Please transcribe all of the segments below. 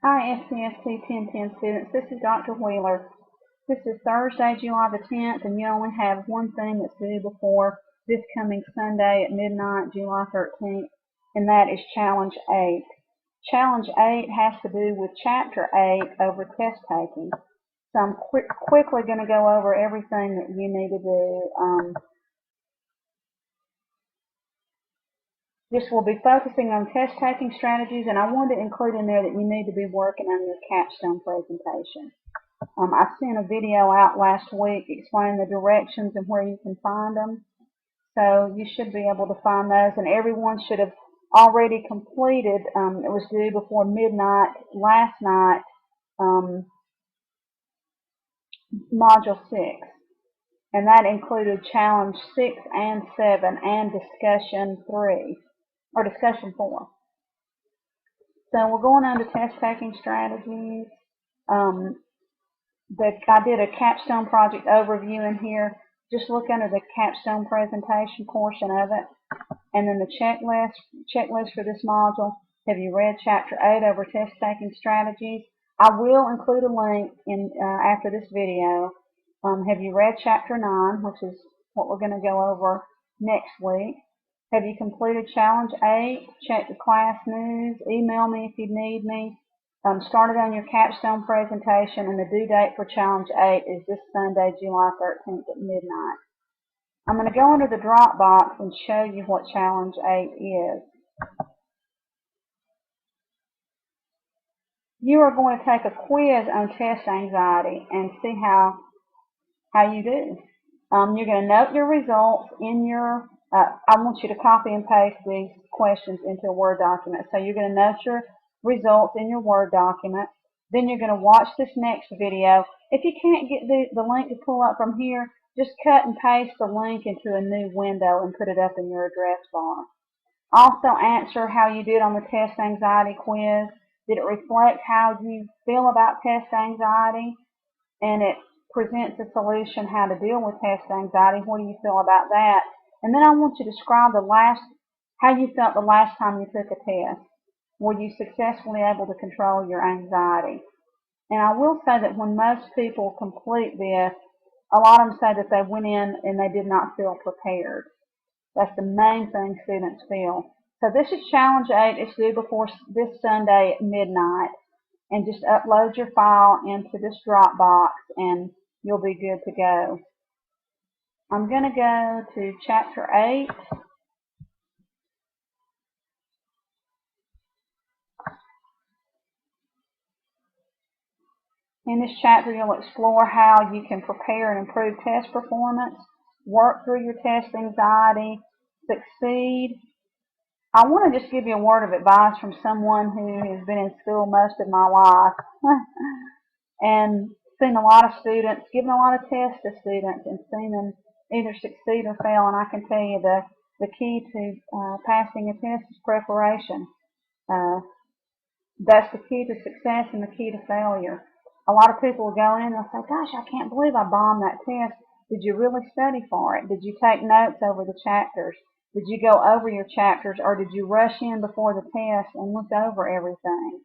Hi, SCST 1010 students. This is Dr. Wheeler. This is Thursday, July the 10th, and you only have one thing that's due before this coming Sunday at midnight, July 13th, and that is Challenge 8. Challenge 8 has to do with Chapter 8 over test taking. So I'm quickly going to go over everything that you need to do. This will be focusing on test taking strategies, and I wanted to include in there that you need to be working on your capstone presentation. I sent a video out last week explaining the directions and where you can find them. So you should be able to find those, and everyone should have already completed. It was due before midnight last night, Module 6. And that included Challenge 6 and 7 and Discussion 3, or Discussion 4. So we're going on to test taking strategies. I did a capstone project overview in here. Just look under the capstone presentation portion of it. And then the checklist for this module. Have you read Chapter 8 over test taking strategies? I will include a link in after this video. Have you read Chapter 9, which is what we're going to go over next week? Have you completed Challenge 8? Check the class news. Email me if you need me. Started on your capstone presentation, and the due date for Challenge 8 is this Sunday, July 13th at midnight. I'm going to go into the Dropbox and show you what Challenge 8 is. You are going to take a quiz on test anxiety and see how you do. You're going to note your results in your, I want you to copy and paste these questions into a Word document. So you're going to note your results in your Word document. Then you're going to watch this next video. If you can't get the link to pull up from here, just cut and paste the link into a new window and put it up in your address bar. Also answer how you did on the test anxiety quiz. Did it reflect how you feel about test anxiety? And it presents a solution how to deal with test anxiety. What do you feel about that? And then I want you to describe how you felt the last time you took a test. Were you successfully able to control your anxiety? And I will say that when most people complete this, a lot of them say that they went in and they did not feel prepared. That's the main thing students feel. So this is Challenge 8. It's due before this Sunday at midnight. And just upload your file into this Dropbox and you'll be good to go. I'm going to go to Chapter 8. In this chapter, you'll explore how you can prepare and improve test performance, work through your test anxiety, succeed. I want to just give you a word of advice from someone who has been in school most of my life and seen a lot of students, given a lot of tests to students and seen them either succeed or fail. And I can tell you the key to passing a test is preparation. That's the key to success and the key to failure. A lot of people will go in and they'll say, gosh, I can't believe I bombed that test. Did you really study for it? Did you take notes over the chapters? Did you go over your chapters, or did you rush in before the test and look over everything?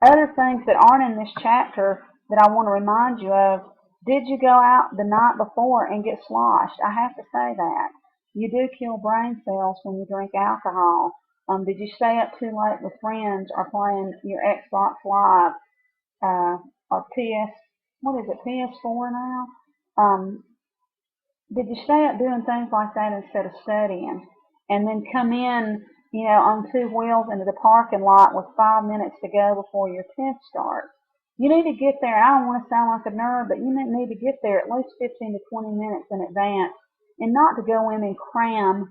Other things that aren't in this chapter that I want to remind you of, did you go out the night before and get sloshed? I have to say that. You do kill brain cells when you drink alcohol. Did you stay up too late with friends or playing your Xbox Live or PS4 now? Did you stay up doing things like that instead of studying? And then come in, on two wheels into the parking lot with 5 minutes to go before your test starts. You need to get there. I don't want to sound like a nerd, but you need to get there at least 15 to 20 minutes in advance, and not to go in and cram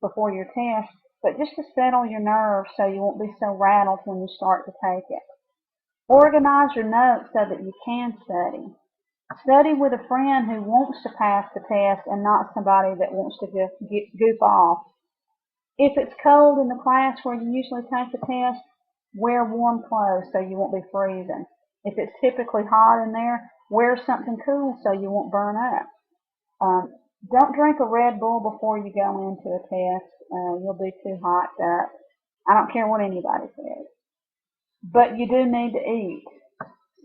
before your test, but just to settle your nerves so you won't be so rattled when you start to take it. Organize your notes so that you can study. Study with a friend who wants to pass the test and not somebody that wants to goof off. If it's cold in the class where you usually take the test, wear warm clothes so you won't be freezing. If it's typically hot in there, wear something cool so you won't burn up. Don't drink a Red Bull before you go into a test. You'll be too hot up. I don't care what anybody says. But you do need to eat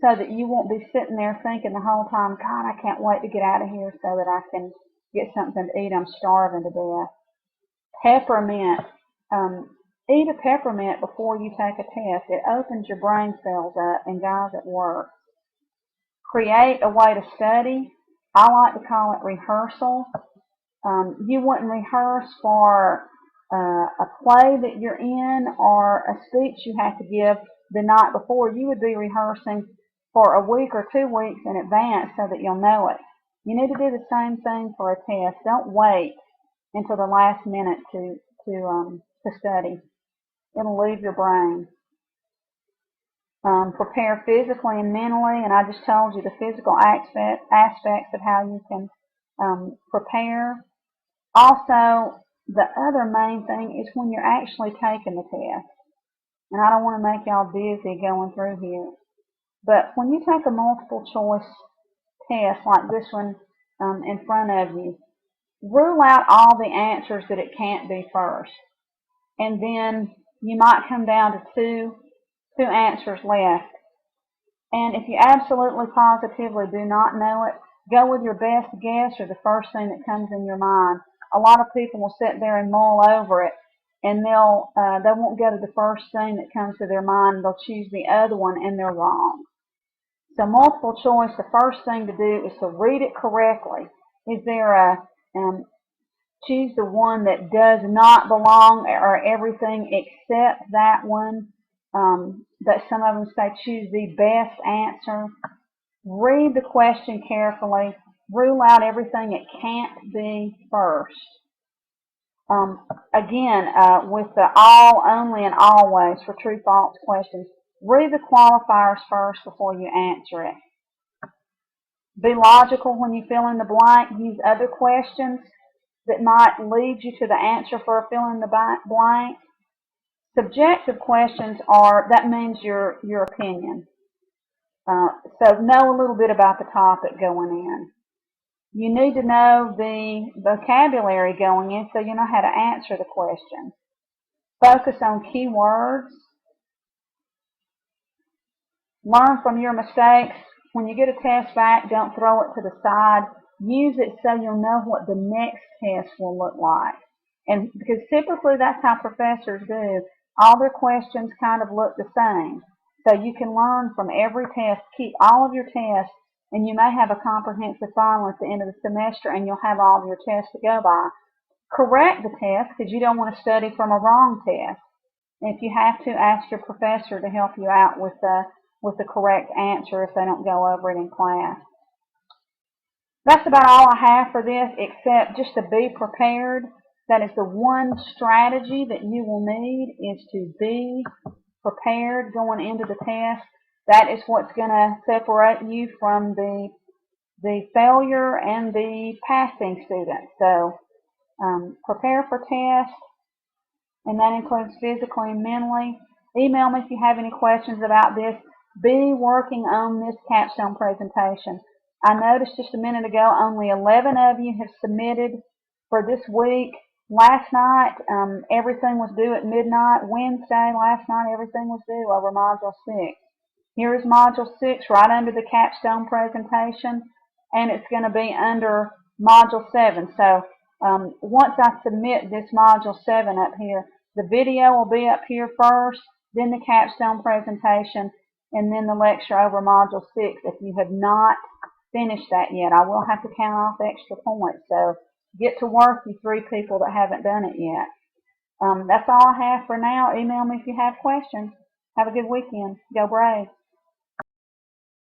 so that you won't be sitting there thinking the whole time, God, I can't wait to get out of here so that I can get something to eat. I'm starving to death. Peppermint. Eat a peppermint before you take a test. It opens your brain cells up, and guys, it works. Create a way to study. I like to call it rehearsal. You wouldn't rehearse for a play that you're in or a speech you have to give the night before. You would be rehearsing for a week or 2 weeks in advance so that you'll know it. You need to do the same thing for a test. Don't wait until the last minute to study. It'll leave your brain. Prepare physically and mentally, and I just told you the physical aspects of how you can prepare. Also, the other main thing is when you're actually taking the test. And I don't want to make y'all dizzy going through here. But when you take a multiple choice test like this one in front of you, rule out all the answers that it can't be first. And then you might come down to two answers left. And if you absolutely positively do not know it, go with your best guess or the first thing that comes in your mind. A lot of people will sit there and mull over it, and they won't go to the first thing that comes to their mind. They'll choose the other one, and they're wrong. So multiple choice, the first thing to do is to read it correctly. Is there a choose the one that does not belong or everything except that one? That some of them say choose the best answer. Read the question carefully. Rule out everything it can't be first. Again, with the all, only, and always for true, false questions, read the qualifiers first before you answer it. Be logical when you fill in the blank. Use other questions that might lead you to the answer for a fill in the blank. Subjective questions that means your opinion. So know a little bit about the topic going in. You need to know the vocabulary going in so you know how to answer the question. Focus on keywords. Learn from your mistakes. When you get a test back, don't throw it to the side. Use it so you'll know what the next test will look like. And because typically that's how professors do. All their questions kind of look the same. So you can learn from every test. Keep all of your tests, and you may have a comprehensive final at the end of the semester, and you'll have all of your tests to go by. Correct the test because you don't want to study from a wrong test. And if you have to, ask your professor to help you out with the correct answer if they don't go over it in class. That's about all I have for this, except just to be prepared. That is the one strategy that you will need, is to be prepared going into the test. That is what's going to separate you from the failure and the passing student. So prepare for tests, and that includes physically and mentally. Email me if you have any questions about this. Be working on this capstone presentation. I noticed just a minute ago only 11 of you have submitted for this week. Last night, everything was due at midnight. Wednesday, last night, everything was due over Module 6. Here is Module 6 right under the capstone presentation, and it's going to be under Module 7. So once I submit this Module 7 up here, the video will be up here first, then the capstone presentation, and then the lecture over Module 6. If you have not finished that yet, I will have to count off extra points. So get to work, you 3 people that haven't done it yet. That's all I have for now. Email me if you have questions. Have a good weekend. Go Braves.